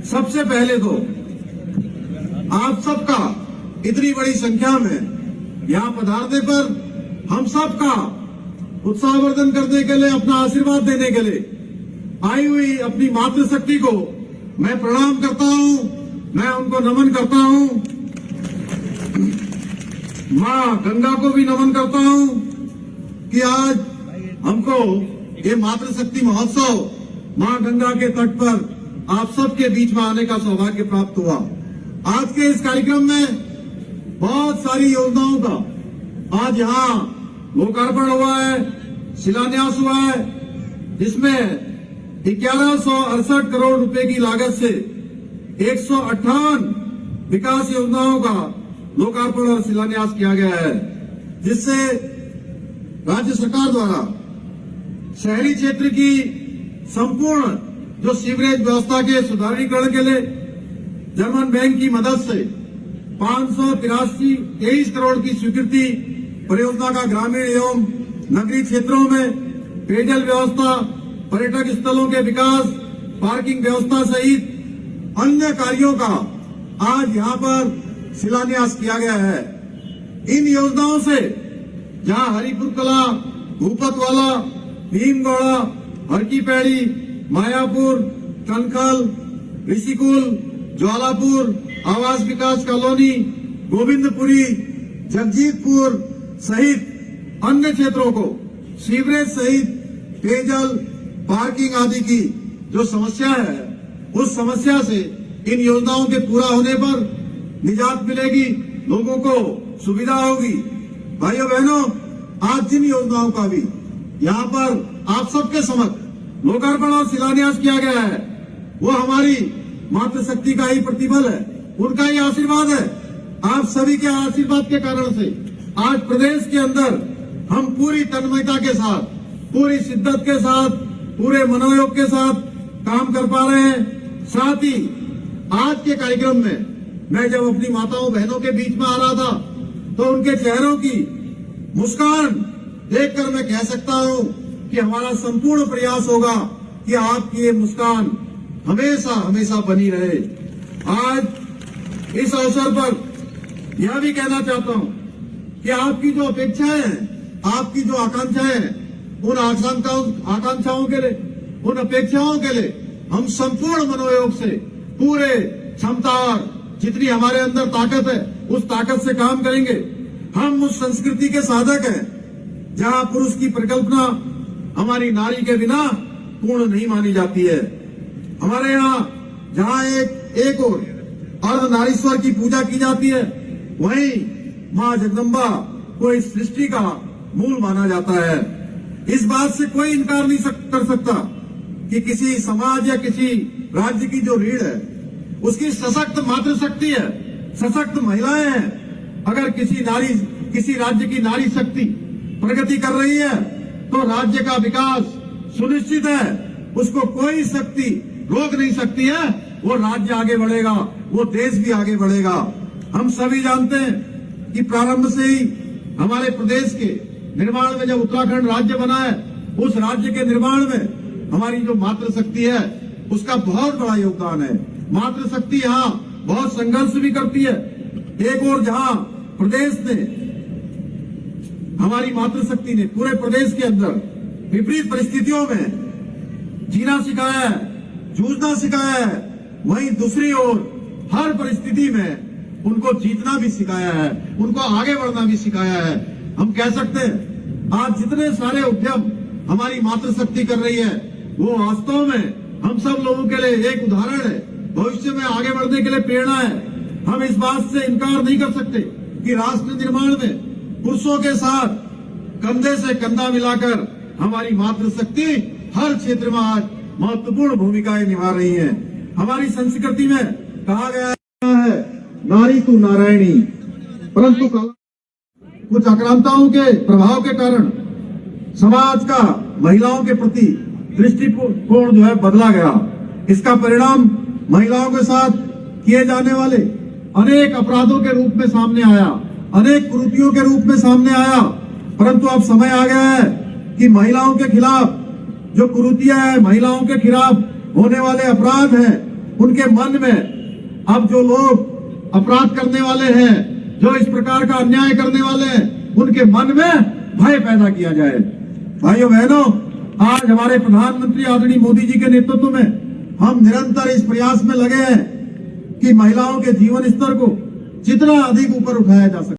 सबसे पहले तो आप सबका इतनी बड़ी संख्या में यहाँ पधारने पर हम सबका उत्साहवर्धन करने के लिए, अपना आशीर्वाद देने के लिए आई हुई अपनी मातृशक्ति को मैं प्रणाम करता हूँ, मैं उनको नमन करता हूँ। माँ गंगा को भी नमन करता हूँ कि आज हमको ये मातृशक्ति महोत्सव माँ गंगा के तट पर आप सबके बीच में आने का सौभाग्य प्राप्त हुआ। आज के इस कार्यक्रम में बहुत सारी योजनाओं का आज यहाँ लोकार्पण हुआ है, शिलान्यास हुआ है, जिसमें 1168 करोड़ रुपए की लागत से 158 विकास योजनाओं का लोकार्पण और शिलान्यास किया गया है, जिससे राज्य सरकार द्वारा शहरी क्षेत्र की संपूर्ण जो सीवरेज व्यवस्था के सुधारीकरण के लिए जर्मन बैंक की मदद से 583 करोड़ की स्वीकृति परियोजना का ग्रामीण एवं नगरीय क्षेत्रों में पेयजल व्यवस्था, पर्यटक स्थलों के विकास, पार्किंग व्यवस्था सहित अन्य कार्यों का आज यहाँ पर शिलान्यास किया गया है। इन योजनाओं से जहाँ हरिपुर कला, भूपतवाला, भीमगौड़ा, हरकीपैड़ी, मायापुर, कनखल, ऋषिकुल, ज्वालापुर, आवास विकास कॉलोनी, गोविंदपुरी, जगजीतपुर सहित अन्य क्षेत्रों को सीवरेज सहित पेयजल, पार्किंग आदि की जो समस्या है, उस समस्या से इन योजनाओं के पूरा होने पर निजात मिलेगी, लोगों को सुविधा होगी। भाइयों बहनों, आज जिन योजनाओं का भी यहाँ पर आप सबके समक्ष लोकार्पण और शिलान्यास किया गया है, वो हमारी मातृशक्ति का ही प्रतिफल है, उनका ही आशीर्वाद है। आप सभी के आशीर्वाद के कारण से आज प्रदेश के अंदर हम पूरी तन्मयता के साथ, पूरी शिद्दत के साथ, पूरे मनोयोग के साथ काम कर पा रहे हैं। साथ ही आज के कार्यक्रम में मैं जब अपनी माताओं बहनों के बीच में आ रहा था, तो उनके चेहरों की मुस्कान देखकर मैं कह सकता हूं कि हमारा संपूर्ण प्रयास होगा कि आपकी ये मुस्कान हमेशा हमेशा बनी रहे। आज इस अवसर पर यह भी कहना चाहता हूं कि आपकी जो अपेक्षाएं हैं, आपकी जो आकांक्षाएं हैं, उन आकांक्षाओं के लिए, उन अपेक्षाओं के लिए हम संपूर्ण मनोयोग से, पूरे क्षमता और जितनी हमारे अंदर ताकत है, उस ताकत से काम करेंगे। हम उस संस्कृति के साधक हैं जहां पुरुष की परिकल्पना हमारी नारी के बिना पूर्ण नहीं मानी जाती है। हमारे यहाँ जहाँ एक और अर्धनारीश्वर की पूजा की जाती है, वहीं माँ जगदम्बा को इस सृष्टि का मूल माना जाता है। इस बात से कोई इनकार नहीं कर सकता कि किसी समाज या किसी राज्य की जो रीढ़ है, उसकी सशक्त मातृशक्ति है, सशक्त महिलाएं हैं। अगर किसी राज्य की नारी शक्ति प्रगति कर रही है, तो राज्य का विकास सुनिश्चित है, उसको कोई शक्ति रोक नहीं सकती है। वो राज्य आगे बढ़ेगा, वो देश भी आगे बढ़ेगा। हम सभी जानते हैं कि प्रारंभ से ही हमारे प्रदेश के निर्माण में जब उत्तराखंड राज्य बना है, उस राज्य के निर्माण में हमारी जो मातृशक्ति है, उसका बहुत बड़ा योगदान है। मातृशक्ति यहाँ बहुत संघर्ष भी करती है। एक और जहाँ प्रदेश ने, हमारी मातृशक्ति ने पूरे प्रदेश के अंदर विपरीत परिस्थितियों में जीना सिखाया है, जूझना सिखाया है, वहीं दूसरी ओर हर परिस्थिति में उनको जीतना भी सिखाया है, उनको आगे बढ़ना भी सिखाया है। हम कह सकते हैं आज जितने सारे उद्यम हमारी मातृशक्ति कर रही है, वो वास्तव में हम सब लोगों के लिए एक उदाहरण है, भविष्य में आगे बढ़ने के लिए प्रेरणा है। हम इस बात से इनकार नहीं कर सकते कि राष्ट्र निर्माण में पुरुषों के साथ कंधे से कंधा मिलाकर हमारी मातृशक्ति हर क्षेत्र में आज महत्वपूर्ण भूमिकाएं निभा रही है। हमारी संस्कृति में कहा गया है, नारी तू नारायणी, परंतु कुछ आक्रांताओं के प्रभाव के कारण समाज का महिलाओं के प्रति दृष्टिकोण जो है बदला गया। इसका परिणाम महिलाओं के साथ किए जाने वाले अनेक अपराधों के रूप में सामने आया, अनेक कुरीतियों के रूप में सामने आया। परंतु अब समय आ गया है कि महिलाओं के खिलाफ जो कुरीतियां हैं, महिलाओं के खिलाफ होने वाले अपराध हैं, उनके मन में अब जो लोग अपराध करने वाले हैं, जो इस प्रकार का अन्याय करने वाले हैं, उनके मन में भय पैदा किया जाए। भाइयों बहनों, आज हमारे प्रधानमंत्री आदरणीय मोदी जी के नेतृत्व में हम निरंतर इस प्रयास में लगे हैं कि महिलाओं के जीवन स्तर को जितना अधिक ऊपर उठाया जा सके।